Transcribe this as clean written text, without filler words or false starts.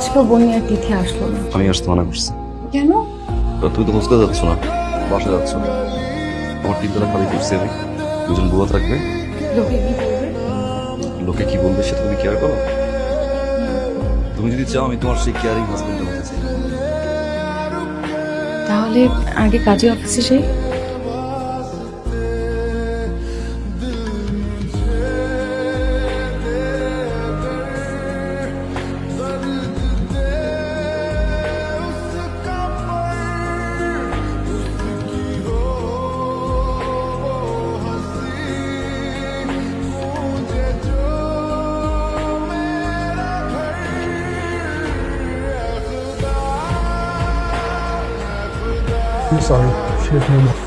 ছিল বোন আর তিথি আসলো না। আমি আসতে মানা করছি। কেন? তো তুমি তো হোস্টেলে যাচ্ছ না, বাসায় যাচ্ছ। আমার 3 তলা খালি করছি আমি। দুজন বুয়া থাকবে। লোকে কি বলবে? লোকে কি বলবে সেটা তুমি কেয়ার করো? তুমি যদি চাও আমি তোমার সেই কেয়ারিং হাজবেন্ড হতে চাই। তাহলে আগে কাজী অফিসে যাই। I'm sorry, she has no more.